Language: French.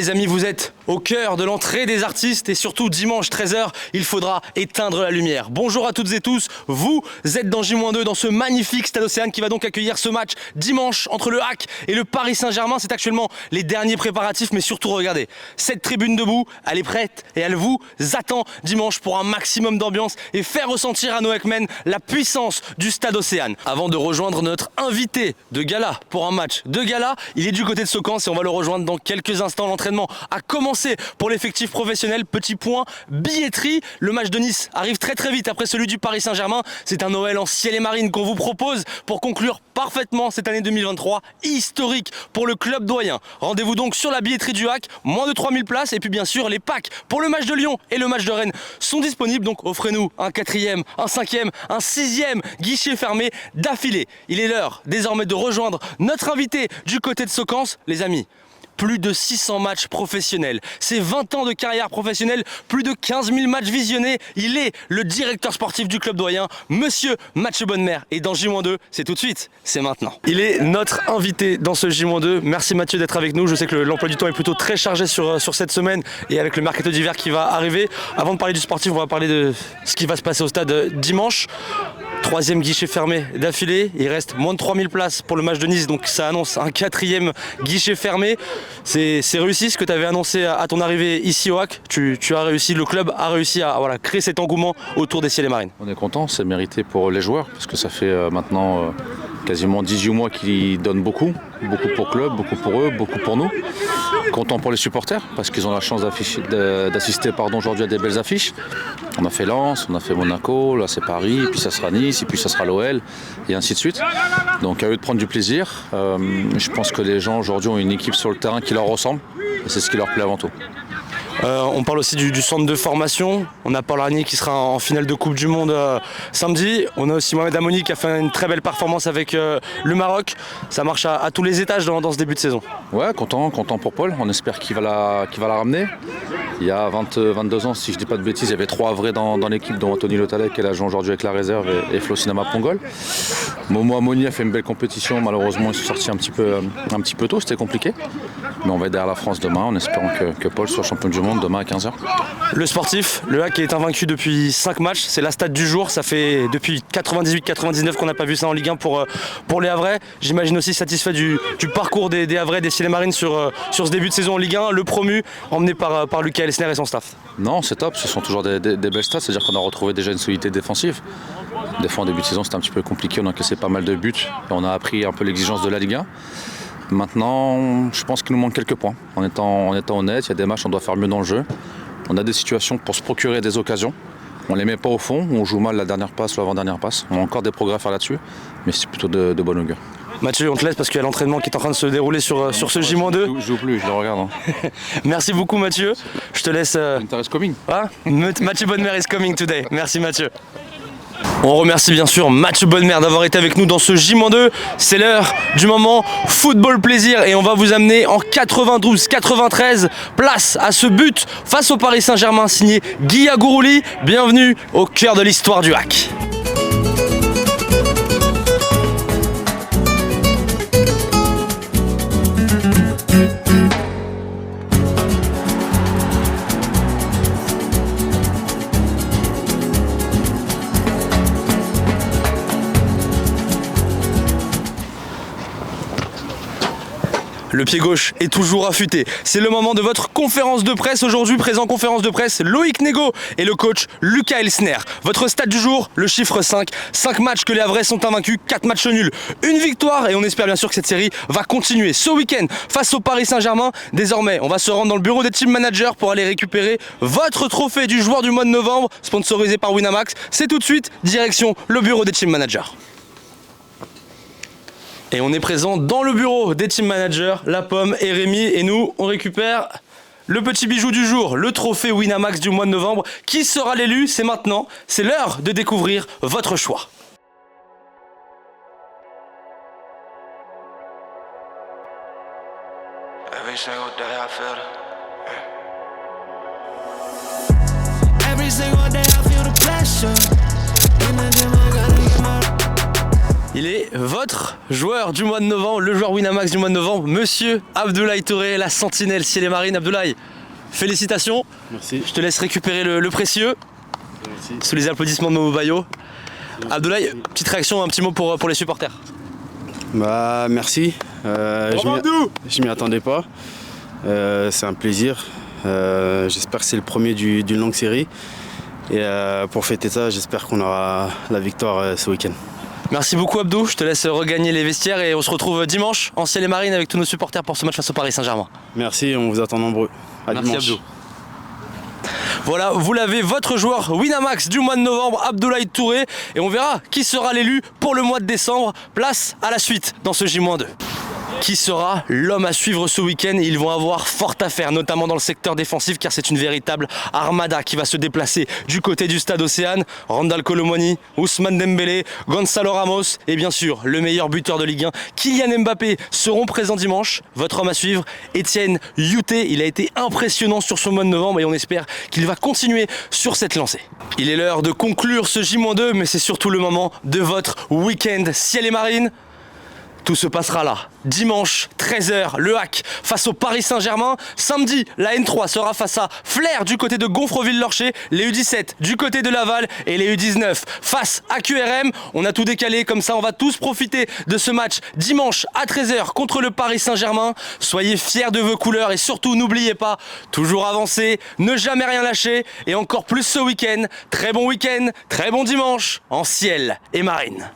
les amis, vous êtes au cœur de l'entrée des artistes et surtout dimanche 13h, il faudra éteindre la lumière. Bonjour à toutes et tous, vous êtes dans J-2 dans ce magnifique Stade Océane qui va donc accueillir ce match dimanche entre le HAC et le Paris Saint-Germain. C'est actuellement les derniers préparatifs, mais surtout regardez, cette tribune debout, elle est prête et elle vous attend dimanche pour un maximum d'ambiance et faire ressentir à nos HACmen la puissance du Stade Océane. Avant de rejoindre notre invité de gala pour un match de gala, il est du côté de Socance et on va le rejoindre dans quelques instants. L'entraînement a commencé pour l'effectif professionnel. Petit point billetterie, le match de Nice arrive très vite après celui du Paris Saint-Germain. C'est un Noël en ciel et marine qu'on vous propose pour conclure parfaitement cette année 2023 historique pour le club doyen. Rendez-vous donc sur la billetterie du HAC, moins de 3000 places et puis bien sûr les packs pour le match de Lyon et le match de Rennes sont disponibles, donc offrez-nous un 4e, un 5e, un 6e guichet fermé d'affilée. Il est l'heure désormais de rejoindre notre invité du côté de Socance. Les amis, plus de 600 matchs professionnels, c'est 20 ans de carrière professionnelle, plus de 15 000 matchs visionnés. Il est le directeur sportif du club doyen, monsieur Mathieu Bonnemer. Et dans J-2, c'est tout de suite, c'est maintenant. Il est notre invité dans ce J-2. Merci Mathieu d'être avec nous. Je sais que l'emploi du temps est plutôt très chargé sur cette semaine et avec le mercato d'hiver qui va arriver. Avant de parler du sportif, on va parler de ce qui va se passer au stade dimanche. 3e guichet fermé d'affilée, il reste moins de 3000 places pour le match de Nice, donc ça annonce un 4e guichet fermé. C'est réussi ce que tu avais annoncé à ton arrivée ici au HAC. Tu as réussi, le club a réussi à créer cet engouement autour des ciels et marines. On est content, c'est mérité pour les joueurs parce que ça fait maintenant quasiment 18 mois qu'ils donnent beaucoup pour le club, beaucoup pour eux, beaucoup pour nous. Content pour les supporters parce qu'ils ont la chance d'assister aujourd'hui à des belles affiches. On a fait Lens, on a fait Monaco, là c'est Paris, puis ça sera Nice, et puis ça sera l'OL, et ainsi de suite. Donc à eux de prendre du plaisir. Je pense que les gens aujourd'hui ont une équipe sur le terrain qui leur ressemble, et c'est ce qui leur plaît avant tout. On parle aussi du centre de formation. On a Paul Ragnier qui sera en finale de Coupe du Monde samedi. On a aussi Mohamed Amoni qui a fait une très belle performance avec le Maroc. Ça marche à tous les étages dans ce début de saison. Ouais, content pour Paul. On espère qu'il va la ramener. Il y a 22 ans, si je ne dis pas de bêtises, il y avait 3 vrais dans l'équipe, dont Anthony Letalec qui a joué aujourd'hui avec la réserve et Flo Sinama Pongol. Momo Amoni a fait une belle compétition. Malheureusement, ils sont sortis un petit peu tôt, c'était compliqué. Mais on va être derrière la France demain en espérant que Paul soit champion du monde demain à 15h. Le sportif, le HAC est invaincu depuis 5 matchs, c'est la stat du jour, ça fait depuis 98-99 qu'on n'a pas vu ça en Ligue 1 pour les Havrais. J'imagine aussi satisfait du parcours des Havrais, des Ciels et Marines sur ce début de saison en Ligue 1, le promu emmené par Lucas Elsner et son staff. Non, c'est top, ce sont toujours des belles stats, c'est-à-dire qu'on a retrouvé déjà une solidité défensive. Des fois en début de saison c'était un petit peu compliqué, on a encaissé pas mal de buts et on a appris un peu l'exigence de la Ligue 1. Maintenant, je pense qu'il nous manque quelques points. En étant honnête, il y a des matchs, on doit faire mieux dans le jeu. On a des situations pour se procurer des occasions. On ne les met pas au fond, on joue mal la dernière passe ou l'avant-dernière passe. On a encore des progrès à faire là-dessus, mais c'est plutôt de bonne augure. Mathieu, on te laisse parce qu'il y a l'entraînement qui est en train de se dérouler sur ce J-2. Je joue plus, je le regarde. Hein. Merci beaucoup Mathieu. Je te laisse... Inter is coming. Ah, Mathieu Bonnemer is coming today. Merci Mathieu. On remercie bien sûr Mathieu Bonnemer d'avoir été avec nous dans ce J-2. C'est l'heure du moment football plaisir et on va vous amener en 92-93. Place à ce but face au Paris Saint-Germain signé Guy Agourouli. Bienvenue au cœur de l'histoire du HAC. Le pied gauche est toujours affûté. C'est le moment de votre conférence de presse aujourd'hui. Présent conférence de presse, Loïc Nego et le coach Lucas Elsner. Votre stat du jour, le chiffre 5. 5 matchs que les Havrais sont invaincus, 4 matchs nuls. Une victoire et on espère bien sûr que cette série va continuer. Ce week-end, face au Paris Saint-Germain, désormais, on va se rendre dans le bureau des team managers pour aller récupérer votre trophée du joueur du mois de novembre, sponsorisé par Winamax. C'est tout de suite, direction le bureau des team managers. Et on est présent dans le bureau des team managers, La Pomme et Rémi. Et nous, on récupère le petit bijou du jour, le trophée Winamax du mois de novembre. Qui sera l'élu? C'est maintenant. C'est l'heure de découvrir votre choix. Every single day I feel the pressure. In the gym I gotta get my Il est votre joueur du mois de novembre, le joueur Winamax du mois de novembre, monsieur Abdoulaye Touré, la sentinelle ciel et marine. Abdoulaye, félicitations. Merci. Je te laisse récupérer le précieux. Merci. Sous les applaudissements de Momo Bayo. Abdoulaye, petite réaction, un petit mot pour les supporters. Bah merci. Je m'y attendais pas. C'est un plaisir. J'espère que c'est le premier d'une longue série. Et pour fêter ça, j'espère qu'on aura la victoire ce week-end. Merci beaucoup Abdou, je te laisse regagner les vestiaires et on se retrouve dimanche en ciel et marine avec tous nos supporters pour ce match face au Paris Saint-Germain. Merci, on vous attend nombreux. À Merci dimanche. Abdou. Voilà, vous l'avez, votre joueur Winamax du mois de novembre, Abdoulaye Touré, et on verra qui sera l'élu pour le mois de décembre. Place à la suite dans ce J-2. Qui sera l'homme à suivre ce week-end? Ils vont avoir fort à faire, notamment dans le secteur défensif, car c'est une véritable armada qui va se déplacer du côté du stade Océane. Randal Kolo Muani, Ousmane Dembélé, Gonzalo Ramos et bien sûr le meilleur buteur de Ligue 1, Kylian Mbappé, seront présents dimanche. Votre homme à suivre, Etienne Youté. Il a été impressionnant sur ce mois de novembre et on espère qu'il va continuer sur cette lancée. Il est l'heure de conclure ce J-2, mais c'est surtout le moment de votre week-end ciel et marine. Tout se passera là. Dimanche, 13h, le Hack face au Paris Saint-Germain. Samedi, la N3 sera face à Flers du côté de Gonfreville-Lorcher. Les U17 du côté de Laval et les U19 face à QRM. On a tout décalé, comme ça on va tous profiter de ce match dimanche à 13h contre le Paris Saint-Germain. Soyez fiers de vos couleurs et surtout n'oubliez pas, toujours avancer, ne jamais rien lâcher et encore plus ce week-end. Très bon dimanche en ciel et marine.